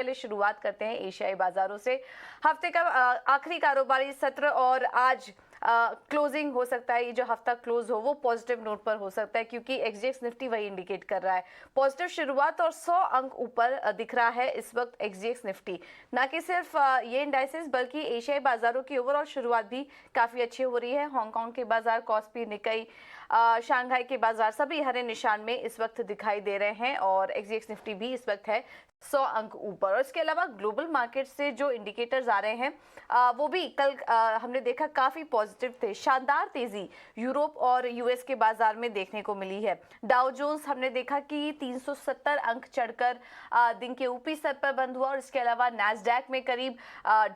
पहले शुरुआत करते हैं एशियाई बाजारों से। हफ्ते का आखिरी कारोबारी सत्र और आज क्लोजिंग हो सकता है, ये जो हफ्ता क्लोज हो वो पॉजिटिव नोट पर हो सकता है, क्योंकि एक्सजेक्स निफ्टी वही इंडिकेट कर रहा है पॉजिटिव शुरुआत और 100 अंक ऊपर दिख रहा है इस वक्त एक्सजेक्स निफ्टी। ना कि सिर्फ ये इंडाइसेस बल्कि एशियाई बाजारों की ओवरऑल शुरुआत भी काफी अच्छी हो रही है। हांगकांग के बाजार, कॉस्पी, निकाई, शंघाई के बाजार सभी हरे निशान में इस वक्त दिखाई दे रहे हैं और एक्सजेक्स निफ्टी भी इस वक्त है 100 अंक ऊपर। और इसके अलावा ग्लोबल मार्केट से जो इंडिकेटर्स आ रहे हैं वो भी कल हमने देखा काफी पॉजिटिव थे। शानदार तेजी यूरोप और यूएस के बाजार में देखने को मिली है। डाउ जोन्स हमने देखा कि 370 अंक चढ़कर दिन के ऊपरी स्तर पर बंद हुआ और इसके अलावा नैस्डैक में करीब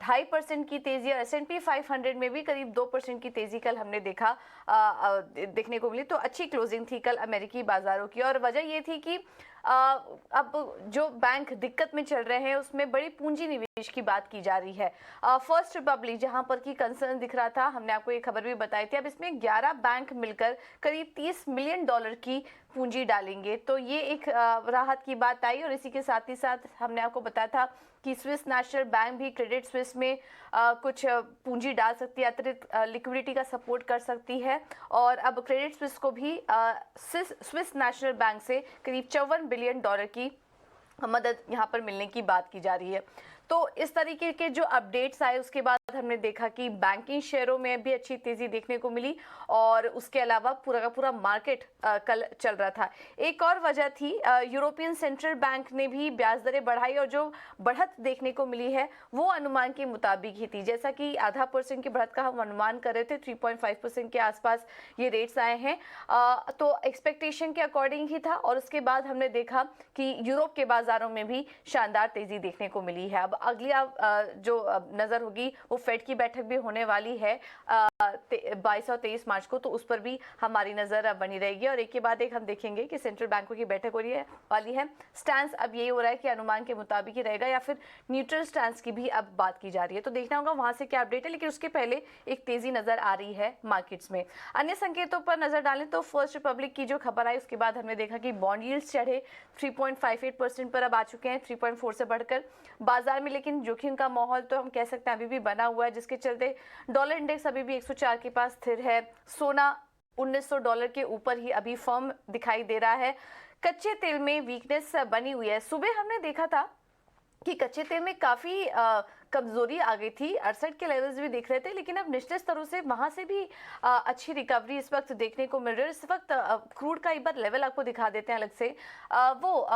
2.5% की तेजी और S&P 500 में भी करीब 2% की तेजी कल हमने देखने को मिली। तो अच्छी क्लोजिंग थी कल अमेरिकी बाजारों की और वजह ये थी कि अब जो बैंक दिक्कत में चल रहे हैं उसमें बड़ी पूंजी निवेश की बात की जा रही है। फर्स्ट रिपब्लिक जहां पर की कंसर्न दिख रहा था, हमने आपको ये खबर भी बताई थी, अब इसमें 11 बैंक मिलकर करीब $30 मिलियन की पूंजी डालेंगे, तो ये एक राहत की बात आई। और इसी के साथ ही साथ हमने आपको बताया था कि स्विस नेशनल बैंक भी क्रेडिट स्विस में कुछ पूंजी डाल सकती है, अतिरिक्त लिक्विडिटी का सपोर्ट कर सकती है और अब क्रेडिट स्विस को भी स्विस नेशनल बैंक से करीब $54 बिलियन की मदद यहां पर मिलने की बात की जा रही है। तो इस तरीके के जो अपडेट्स आए उसके बाद हमने देखा कि बैंकिंग शेयरों में भी अच्छी तेजी देखने को मिली और उसके अलावा पूरा का पूरा मार्केट कल चल रहा था। एक और वजह थी यूरोपियन सेंट्रल बैंक ने भी ब्याज दरें बढ़ाई और जो बढ़त देखने को मिली है वो अनुमान के मुताबिक ही थी। जैसा कि 0.5% की बढ़त का हम अनुमान कर रहे थे, 3.5% के आसपास ये रेट्स आए हैं, तो एक्सपेक्टेशन के अकॉर्डिंग ही था। और उसके बाद हमने देखा कि यूरोप के बाजारों में भी शानदार तेजी देखने को मिली है। अब अगली जो नजर होगी वो फेड की बैठक भी होने वाली है 22 और 23 मार्च को, तो उस पर भी हमारी नजर बनी रहेगी और एक के बाद एक हम देखेंगे कि सेंट्रल बैंकों की बैठक हो रही है वाली है। स्टैंस अब यही हो रहा है कि अनुमान के मुताबिक ही रहेगा या फिर न्यूट्रल स्टैंस की भी अब बात की जा रही है, तो देखना होगा वहां से क्या अपडेट है। लेकिन उसके पहले एक तेजी नजर आ रही है मार्केट्स में। अन्य संकेतों पर नजर डालें तो फर्स्ट रिपब्लिक की जो खबर आई उसके बाद हमने देखा कि बॉन्ड यील्ड्स चढ़े 3.58% पर अब आ चुके हैं 3.4 से बढ़कर बाजार में। लेकिन जोखिम का माहौल तो हम कह सकते हैं अभी भी बना हुआ है, जिसके चलते डॉलर इंडेक्स अभी भी 104 के पास स्थिर है। सोना $1900 के ऊपर ही अभी फर्म दिखाई दे रहा है। कच्चे तेल में वीकनेस बनी हुई है। सुबह हमने देखा था कि कच्चे तेल में काफी कमजोरी आ गई थी, 68 के लेवल्स भी देख रहे थे, लेकिन अब निचले स्तरों से वहां से भी अच्छी रिकवरी इस वक्त देखने को मिल रही है। इस वक्त क्रूड का एक बार लेवल आपको दिखा देते हैं अलग से, वो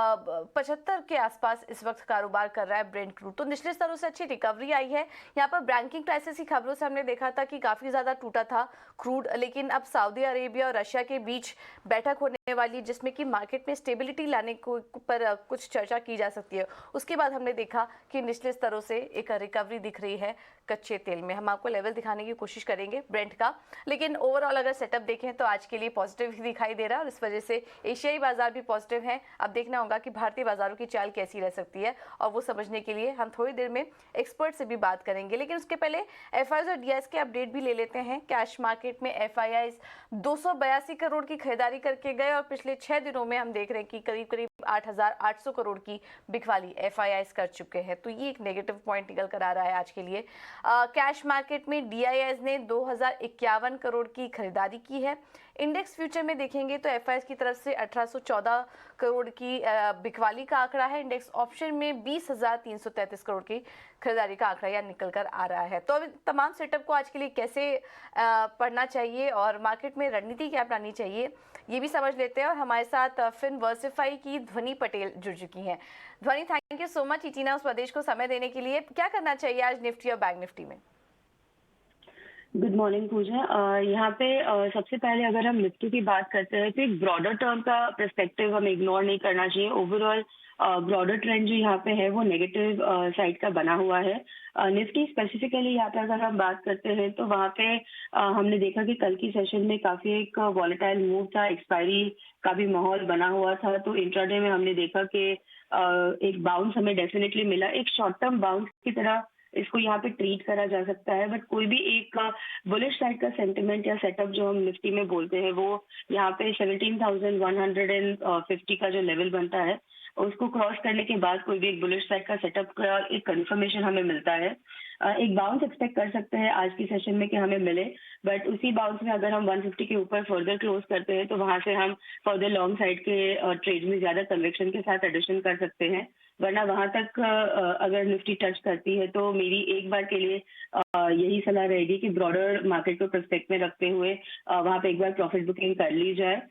75 के आसपास इस वक्त कारोबार कर रहा है ब्रेंट क्रूड, तो निचले स्तरों से अच्छी रिकवरी आई है। यहाँ पर बैंकिंग क्राइसिस की खबरों से हमने देखा था कि काफी ज्यादा टूटा था क्रूड, लेकिन अब सऊदी अरेबिया और रशिया के बीच बैठक होने वाली जिसमें कि मार्केट में स्टेबिलिटी लाने को पर कुछ चर्चा की जा सकती है। उसके बाद हमने देखा कि निचले स्तरों से एक रिकवरी दिख रही है कच्चे तेल में। हम आपको लेवल दिखाने की कोशिश करेंगे ब्रेंट का, लेकिन ओवरऑल अगर सेटअप देखें तो आज के लिए पॉजिटिव ही दिखाई दे रहा है और इस वजह से एशियाई बाजार भी पॉजिटिव हैं। अब देखना होगा कि भारतीय बाजारों की चाल कैसी रह सकती है और वो समझने के लिए हम थोड़ी देर में एक्सपर्ट से भी बात करेंगे। लेकिन उसके पहले एफआईआई और डीआईएस के अपडेट भी ले लेते हैं। कैश मार्केट में एफआईआई 282 करोड़ की खरीदारी करके गए और पिछले 6 दिनों में हम देख रहे हैं कि करीब करीब 8,800 करोड़ की बिकवाली एफआईआई कर चुके हैं, तो ये एक नेगेटिव पॉइंट निकल कर आ रहा है आज के लिए। कैश मार्केट में डीआईएस ने 2051 करोड़ की खरीदारी की है। इंडेक्स फ्यूचर में देखेंगे तो एफआईआई की तरफ से 1814 करोड़ की बिकवाली का आंकड़ा है। इंडेक्स ऑप्शन में 20,333 करोड़ की खरीदारी का आंकड़ा यह निकल कर आ रहा है। तो अभी तमाम सेटअप को आज के लिए कैसे पढ़ना चाहिए और मार्केट में रणनीति क्या अपनानी चाहिए ये भी समझ लेते हैं और हमारे साथ फिनवर्सिफाई की ध्वनि पटेल जुड़ चुकी हैं। ध्वनि, थैंक यू सो मच इटीना स्वदेश को समय देने के लिए। क्या करना चाहिए आज निफ्टी और बैंक निफ्टी में? गुड मॉर्निंग पूजा। यहाँ पे सबसे पहले अगर हम निफ्टी की बात करते हैं तो एक ब्रॉडर टर्म का पर्सपेक्टिव हमें इग्नोर नहीं करना चाहिए। ओवरऑल ब्रॉडर ट्रेंड जो यहाँ पे है वो नेगेटिव साइड का बना हुआ है। निफ्टी स्पेसिफिकली यहाँ पे अगर हम बात करते हैं तो वहाँ पे हमने देखा कि कल की सेशन में काफी एक वॉलेटाइल मूव था, एक्सपायरी का भी माहौल बना हुआ था, तो इंट्राडे में हमने देखा कि एक बाउंस हमें डेफिनेटली मिला। एक शॉर्ट टर्म बाउंस की तरह इसको यहाँ पे ट्रीट करा जा सकता है, बट कोई भी एक बुलिश साइड का सेंटिमेंट या सेटअप जो हम निफ्टी में बोलते हैं वो यहाँ पे 17,150 का जो लेवल बनता है उसको क्रॉस करने के बाद कोई भी एक बुलिश साइड का सेटअप का एक कंफर्मेशन हमें मिलता है। एक बाउंस एक्सपेक्ट कर सकते हैं आज की सेशन में कि हमें मिले, बट उसी बाउंस में अगर हम 150 के ऊपर फर्दर क्लोज करते हैं तो वहां से हम फर्दर लॉन्ग साइड के ट्रेड में ज्यादा कन्विक्शन के साथ एडिशन कर सकते हैं। वरना वहां तक अगर निफ्टी टच करती है तो मेरी एक बार के लिए यही सलाह रहेगी कि ब्रॉडर मार्केट को पर्सपेक्ट में रखते हुए वहां पे एक बार प्रॉफिट बुकिंग कर ली जाए।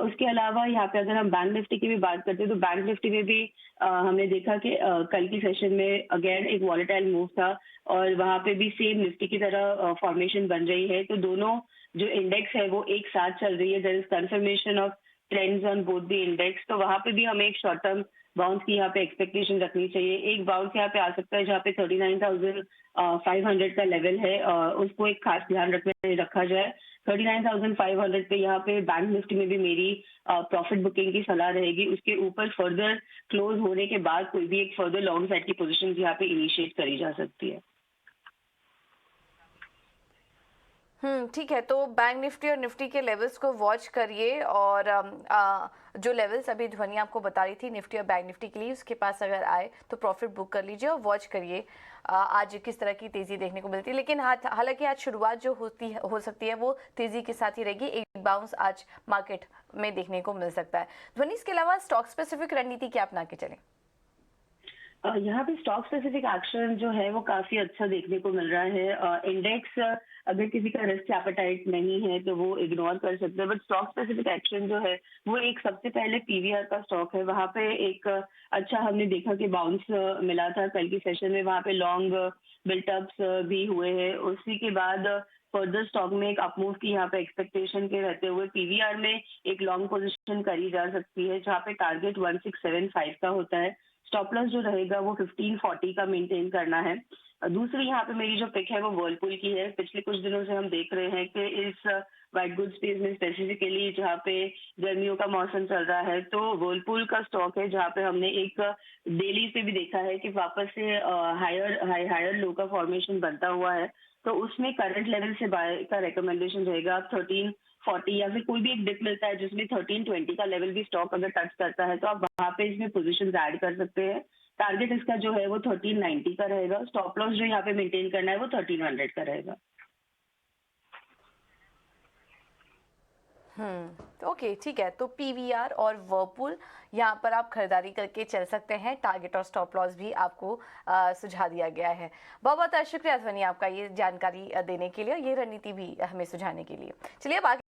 उसके अलावा यहाँ पे अगर हम बैंक निफ्टी की भी बात करते हैं तो बैंक निफ्टी में भी हमने देखा कि कल की सेशन में अगेन एक वॉलेटाइल मूव था और वहां पे भी सेम निफ्टी की तरह फॉर्मेशन बन रही है। तो दोनों जो इंडेक्स है वो एक साथ चल रही है। There is confirmation of trends on both the index. तो वहां पे भी हमें एक शॉर्ट टर्म बाउंस की यहाँ पे एक्सपेक्टेशन रखनी चाहिए। एक बाउंस यहाँ पे आ सकता है जहाँ पे 39,500 का लेवल है, उसको एक खास ध्यान रखा जाए। 39,500 पे यहाँ पे बैंक निफ्टी में भी मेरी प्रॉफिट बुकिंग की सलाह रहेगी। उसके ऊपर फर्दर क्लोज होने के बाद कोई भी एक फर्दर लॉन्ग साइड की पोजीशन यहाँ पे इनिशिएट करी जा सकती है। ठीक है। तो बैंक निफ्टी और निफ्टी के लेवल्स को वॉच करिए और जो लेवल्स अभी ध्वनि आपको बता रही थी निफ्टी और बैंक निफ्टी के लिए, उसके पास अगर आए तो प्रॉफिट बुक कर लीजिए और वॉच करिए आज किस तरह की तेजी देखने को मिलती है। लेकिन हालांकि आज शुरुआत जो हो सकती है वो तेजी के साथ ही रहेगी। एक बाउंस आज मार्केट में देखने को मिल सकता है। ध्वनि, इसके अलावा स्टॉक स्पेसिफिक रणनीति क्या अपना के चले? यहाँ पे स्टॉक स्पेसिफिक एक्शन जो है वो काफी अच्छा देखने को मिल रहा है। इंडेक्स अगर किसी का रिस्क एपेटाइट नहीं है तो वो इग्नोर कर सकते हैं, बट स्टॉक स्पेसिफिक एक्शन जो है वो एक सबसे पहले पीवीआर का स्टॉक है। वहां पे एक अच्छा हमने देखा कि बाउंस मिला था कल की सेशन में। वहां पे लॉन्ग बिल्टअप्स भी हुए हैं। उसी के बाद फर्दर स्टॉक में एक अपमूव की यहाँ पे एक्सपेक्टेशन के रहते हुए पीवीआर में एक लॉन्ग पोजीशन करी जा सकती है जहाँ पे टारगेट 1675 का होता है। स्टॉप लॉस जो रहेगा वो 1540 का मेंटेन करना है। दूसरी यहाँ पे मेरी जो पिक है वो वर्लपूल की है। पिछले कुछ दिनों से हम देख रहे हैं कि इस व्हाइट गुड स्पेस में स्पेसिफिकली जहाँ पे गर्मियों का मौसम चल रहा है तो वर्लपूल का स्टॉक है जहाँ पे हमने एक डेली पे भी देखा है कि वापस से हायर लो का फॉर्मेशन बनता हुआ है। तो उसमें करंट लेवल से बाय का रिकमेंडेशन रहेगा। 1340 या फिर कोई भी एक डिप मिलता है जिसमें 1320 का लेवल भी स्टॉक अगर टच करता है तो आप वहां पे इसमें पोजीशंस ऐड कर सकते हैं। टारगेट इसका जो है वो 1390 का रहेगा। स्टॉप लॉस जो यहाँ पे मेंटेन करना है वो 1300 का रहेगा। ओके, ठीक है। तो पीवीआर और वर्लपूल यहाँ पर आप खरीदारी करके चल सकते हैं। टारगेट और स्टॉप लॉस भी आपको सुझा दिया गया है। बहुत बहुत शुक्रिया ध्वनि आपका ये जानकारी देने के लिए और ये रणनीति भी हमें सुझाने के लिए। चलिए अब आगे